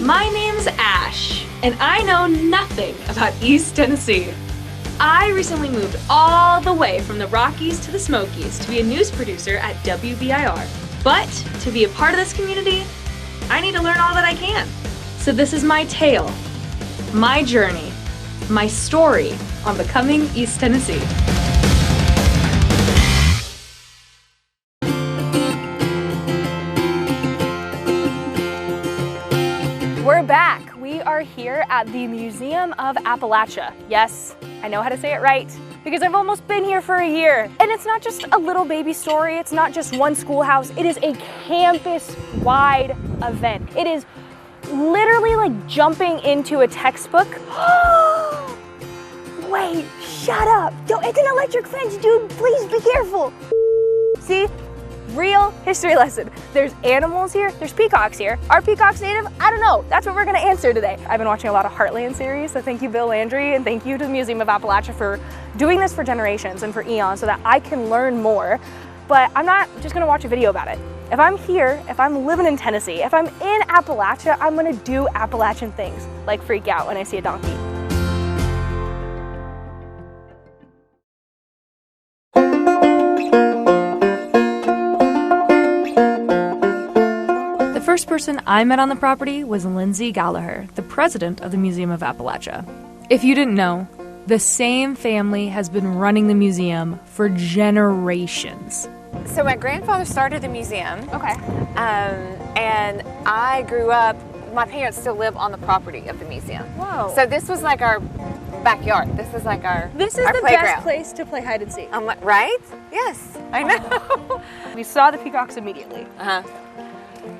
My name's Ashe, and I know nothing about East Tennessee. I recently moved all the way from the Rockies to the Smokies to be a news producer at WBIR. But to be a part of this community, I need to learn all that I can. So this is my tale, my journey, my story on becoming East Tennessee. We're back. We are here at the Museum of Appalachia. Yes, I know how to say it right because I've almost been here for a year. And it's not just a little baby story. It's not just one schoolhouse. It is a campus-wide event. It is literally like jumping into a textbook. Wait, shut up. It's an electric fence, dude. Please be careful. See? Real history lesson. There's animals here, there's peacocks here. Are peacocks native? I don't know. That's what we're gonna answer today. I've been watching a lot of Heartland series, so thank you, Bill Landry, and thank you to the Museum of Appalachia for doing this for generations and for eons so that I can learn more. But I'm not just gonna watch a video about it. If I'm here, if I'm living in Tennessee, if I'm in Appalachia, I'm gonna do Appalachian things, like freak out when I see a donkey. The first person I met on the property was Lindsay Gallagher, the president of the Museum of Appalachia. If you didn't know, the same family has been running the museum for generations. So my grandfather started the museum. Okay. And I grew up, my parents still live on the property of the museum. Whoa. So this was like our backyard. This is like our This is our the playground. best place to play hide and seek. Right? Yes, I know. We saw the peacocks immediately. Uh-huh.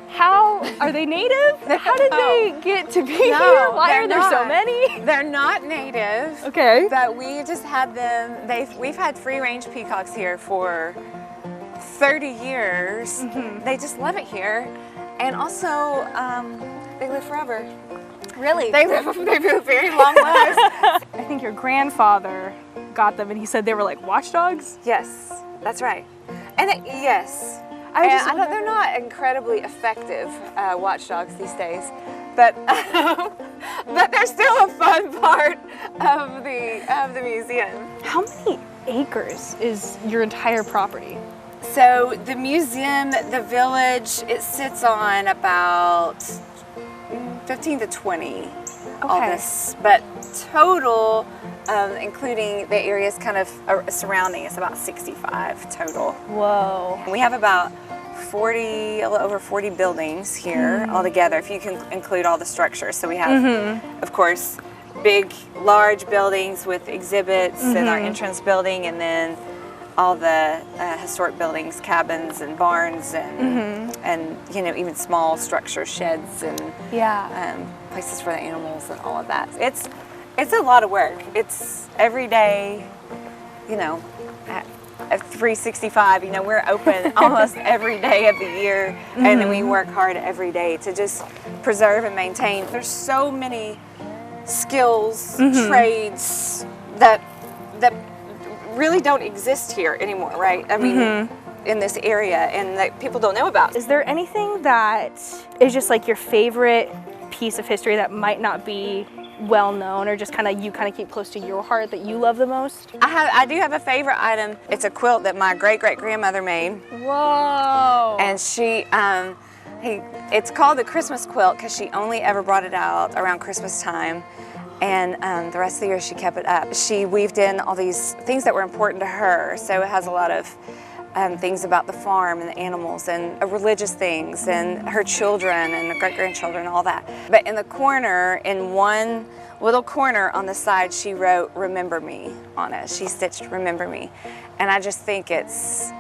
How are they native? How did they get to be here? Why are there so many? They're not native. Okay. But we just had them, we've had free-range peacocks here for 30 years. Mm-hmm. They just love it here. And also, they live forever. Really? They live very long lives. I think your grandfather got them and he said they were like watchdogs? Yes, that's right. And yes. They're not incredibly effective watchdogs these days, but but they're still a fun part of the museum. How many acres is your entire property? So the museum, the village, it sits on about 15 to 20. All this, but total, including the areas kind of surrounding, it's about 65 total. Whoa. We have about a little over 40 buildings here altogether, if you can include all the structures. So we have, of course, big, large buildings with exhibits and our entrance building, and then all the historic buildings, cabins and barns, and you know, even small structures, sheds, and places for the animals and all of that. It's a lot of work. It's every day, you know, at 365, you know, we're open almost every day of the year, and then we work hard every day to just preserve and maintain. There's so many skills, trades that really don't exist here anymore, right? I mean, in this area, and that people don't know about. Is there anything that is just like your favorite piece of history that might not be well known, or just you keep close to your heart that you love the most? I do have a favorite item. It's a quilt that my great-great-grandmother made. Whoa! And she, it's called the Christmas quilt because she only ever brought it out around Christmas time. And the rest of the year she kept it up. She weaved in all these things that were important to her. So it has a lot of things about the farm and the animals and religious things and her children and her great-grandchildren, all that. But in the corner, in one little corner on the side, she wrote "Remember Me" on it. She stitched "Remember Me." And I just think it's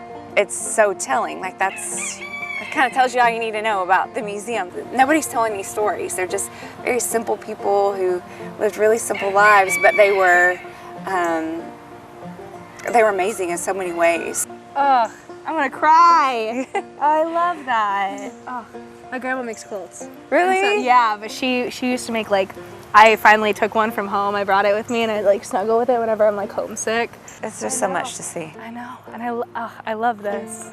so telling. Like it kind of tells you all you need to know about the museum. Nobody's telling these stories. They're just very simple people who lived really simple lives, but they were amazing in so many ways. Ugh, I'm gonna cry. I love that. Oh, my grandma makes quilts. Really? So, yeah, but she used to make I finally took one from home. I brought it with me and I snuggle with it whenever I'm homesick. It's just so much to see. I know, and I love this.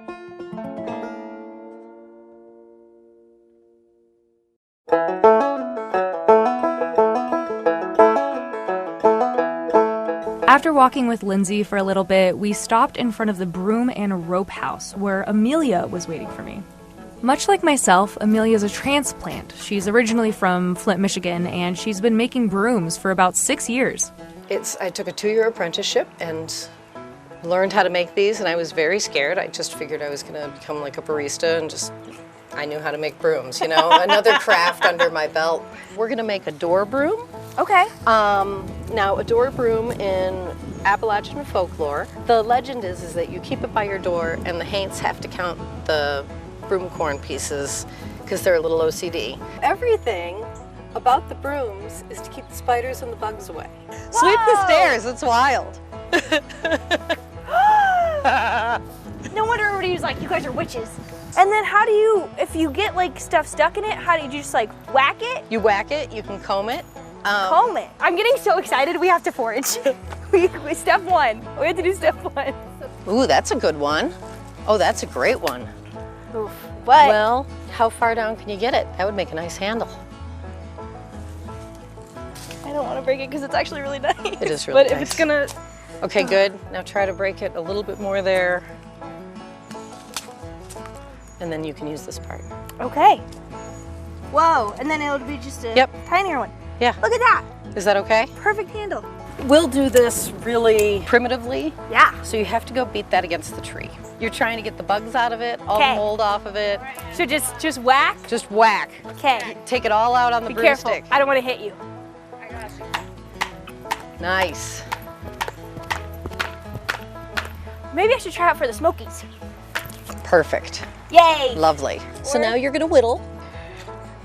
After walking with Lindsay for a little bit, we stopped in front of the Broom and Rope House, where Amelia was waiting for me. Much like myself, Amelia's a transplant. She's originally from Flint, Michigan, and she's been making brooms for about 6 years. I took a 2-year apprenticeship and learned how to make these, and I was very scared. I just figured I was going to become like a barista and I knew how to make brooms, you know, another craft under my belt. We're going to make a door broom. Okay. Now, a door broom in Appalachian folklore, the legend is that you keep it by your door and the haints have to count the broom corn pieces because they're a little OCD. Everything about the brooms is to keep the spiders and the bugs away. Whoa! Sweep the stairs, it's wild. No wonder everybody's like, you guys are witches. And then how do you, if you get like stuff stuck in it, how do you just like whack it? You whack it, you can comb it. Comb it. I'm getting so excited, we have to forage. Step one, we have to do step one. Ooh, that's a good one. Oh, that's a great one. Oof. What? Well, how far down can you get it? That would make a nice handle. I don't want to break it because it's actually really nice. It is really nice. But if it's gonna... Okay, good. Now try to break it a little bit more there. And then you can use this part. Okay. Whoa, and then it'll be just a tinier one. Yeah. Look at that. Is that okay? Perfect handle. We'll do this really primitively. Yeah. So you have to go beat that against the tree. You're trying to get the bugs out of it, all the mold off of it. So just whack? Just whack. Okay. Take it all out on the broomstick. Careful. I don't want to hit you. I got you. Nice. Maybe I should try out for the Smokies. Perfect. Yay! Lovely. So now you're gonna whittle.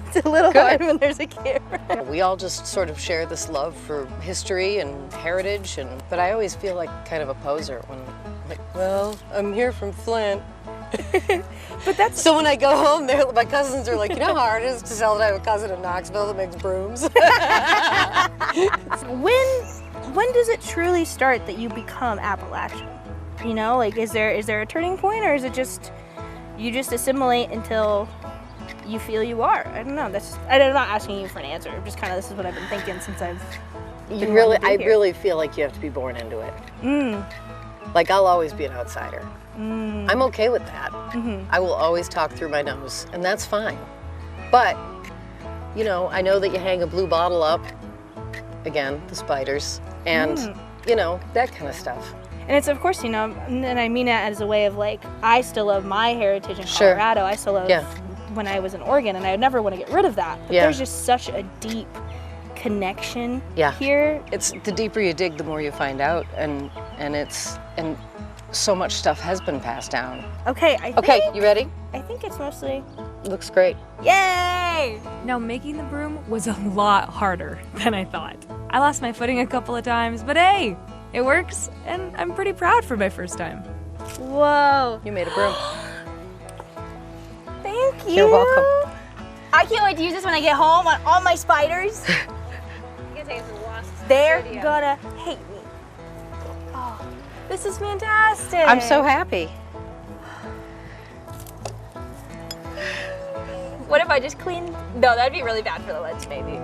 It's a little hard when there's a camera. We all just sort of share this love for history and heritage, but I always feel like kind of a poser when I'm like, well, I'm here from Flint. But that's... So when I go home, my cousins are like, you know how hard it is to tell that I have a cousin in Knoxville that makes brooms? When does it truly start that you become Appalachian? You know, like is there a turning point, or is it just you just assimilate until you feel you are? I don't know. I'm not asking you for an answer. Just kind of this is what I've been thinking since I've been I really feel like you have to be born into it. Like I'll always be an outsider. I'm okay with that. I will always talk through my nose, and that's fine. But you know, I know that you hang a blue bottle up, again, the spiders, and you know, that kind of stuff. And it's, of course, you know, and I mean that as a way of like, I still love my heritage in Colorado. I still love when I was in Oregon, and I would never want to get rid of that. But there's just such a deep connection here. It's the deeper you dig, the more you find out, and so much stuff has been passed down. Okay, you ready? I think it's mostly... Looks great. Yay! Now, making the broom was a lot harder than I thought. I lost my footing a couple of times, but hey, it works, and I'm pretty proud for my first time. Whoa. You made a broom. Thank you. You're welcome. I can't wait to use this when I get home on all my spiders. They're gonna hate me. Oh, this is fantastic. I'm so happy. What if I just clean? No, that'd be really bad for the lens, maybe.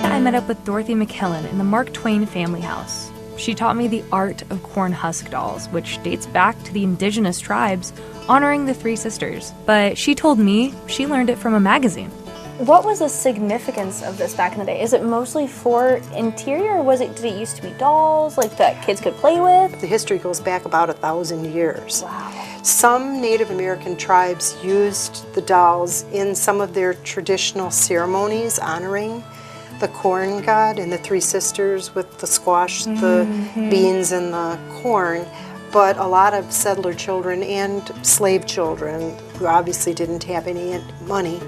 I met up with Dorothy McKillen in the Mark Twain family house. She taught me the art of corn husk dolls, which dates back to the indigenous tribes honoring the three sisters. But she told me she learned it from a magazine. What was the significance of this back in the day? Is it mostly for interior, or did it used to be dolls like that kids could play with? The history goes back about 1,000 years. Wow. Some Native American tribes used the dolls in some of their traditional ceremonies honoring the corn god and the three sisters with the squash, the beans, and the corn. But a lot of settler children and slave children, who obviously didn't have any money,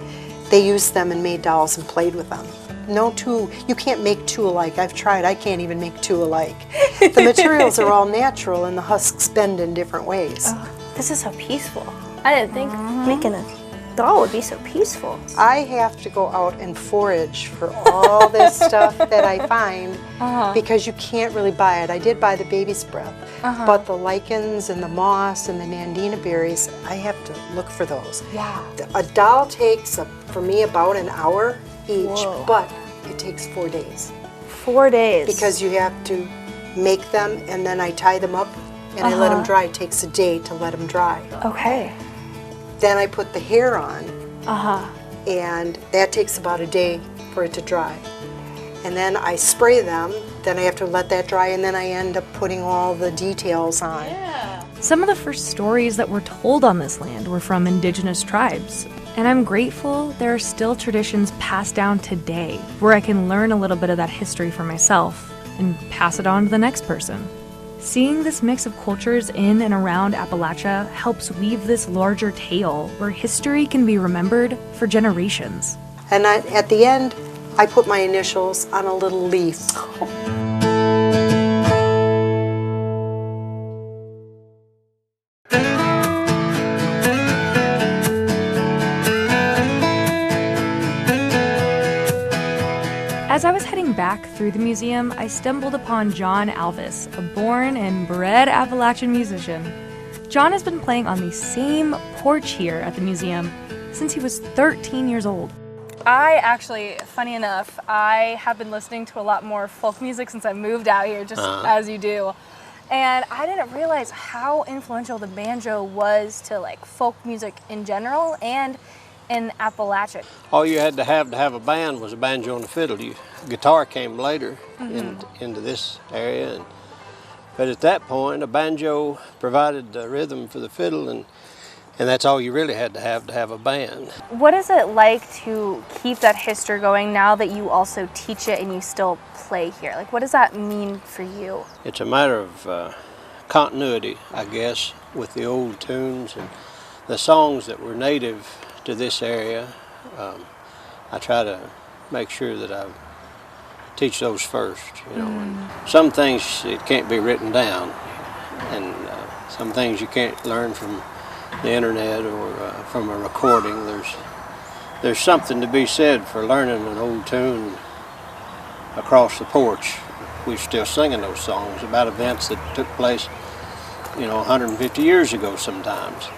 they used them and made dolls and played with them. You can't make two alike. I've tried, I can't even make two alike. The materials are all natural and the husks bend in different ways. Oh, this is so peaceful. I didn't think making a doll would be so peaceful. I have to go out and forage for all this stuff that I find because you can't really buy it. I did buy the baby's breath, but the lichens and the moss and the nandina berries, I have to look for those. Yeah. A doll takes, for me, about an hour each, Whoa. but it takes 4 days. 4 days. Because you have to make them, and then I tie them up and I let them dry. It takes a day to let them dry. Okay. Then I put the hair on, and that takes about a day for it to dry. And then I spray them, then I have to let that dry, and then I end up putting all the details on. Some of the first stories that were told on this land were from indigenous tribes. And I'm grateful there are still traditions passed down today where I can learn a little bit of that history for myself and pass it on to the next person. Seeing this mix of cultures in and around Appalachia helps weave this larger tale where history can be remembered for generations. And at the end, I put my initials on a little leaf. As I was heading back through the museum, I stumbled upon John Alvis, a born and bred Appalachian musician. John has been playing on the same porch here at the museum since he was 13 years old. I actually, funny enough, I have been listening to a lot more folk music since I moved out here, just as you do. And I didn't realize how influential the banjo was to like folk music in general and in Appalachia. All you had to have a band was a banjo and a fiddle. Guitar came later into this area, but at that point, a banjo provided the rhythm for the fiddle, and that's all you really had to have a band. What is it like to keep that history going now that you also teach it and you still play here? Like, what does that mean for you? It's a matter of continuity, I guess, with the old tunes and the songs that were native to this area. I try to make sure that I teach those first, you know. And some things it can't be written down, and some things you can't learn from the internet or from a recording. There's something to be said for learning an old tune across the porch. We're still singing those songs about events that took place, 150 years ago sometimes.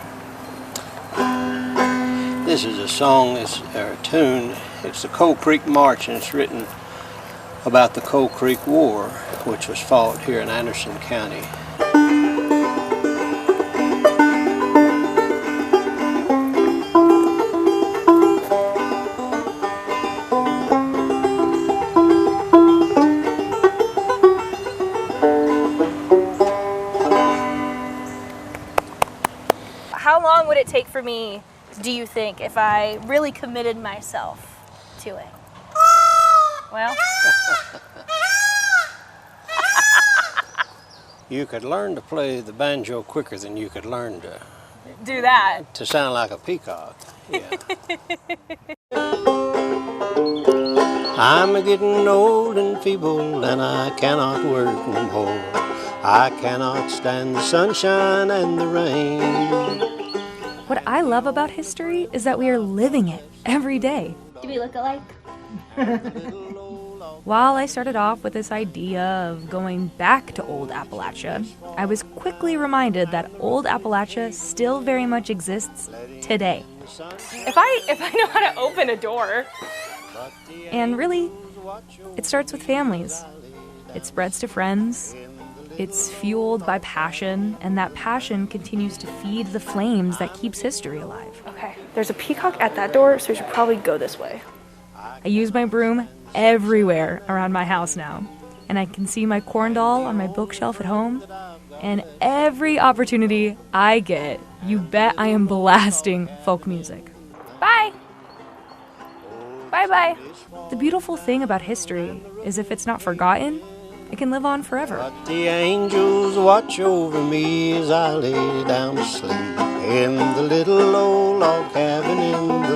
This is a song, or a tune. It's the Coal Creek March, and it's written about the Coal Creek War, which was fought here in Anderson County. How long would it take for me, do you think, if I really committed myself to it? Well, You could learn to play the banjo quicker than you could learn to do that. sound like a peacock. Yeah. I'm a-getting old and feeble, and I cannot work no more. I cannot stand the sunshine and the rain. What I love about history is that we are living it every day. Do we look alike? While I started off with this idea of going back to old Appalachia, I was quickly reminded that old Appalachia still very much exists today. If I know how to open a door. And really, it starts with families. It spreads to friends. It's fueled by passion, and that passion continues to feed the flames that keeps history alive. Okay, there's a peacock at that door, so we should probably go this way. I use my broom everywhere around my house now, and I can see my corn doll on my bookshelf at home, and every opportunity I get, you bet I am blasting folk music. Bye! Bye-bye. The beautiful thing about history is if it's not forgotten, it can live on forever. But the angels watch over me as I lay down to sleep in the little old log cabin in the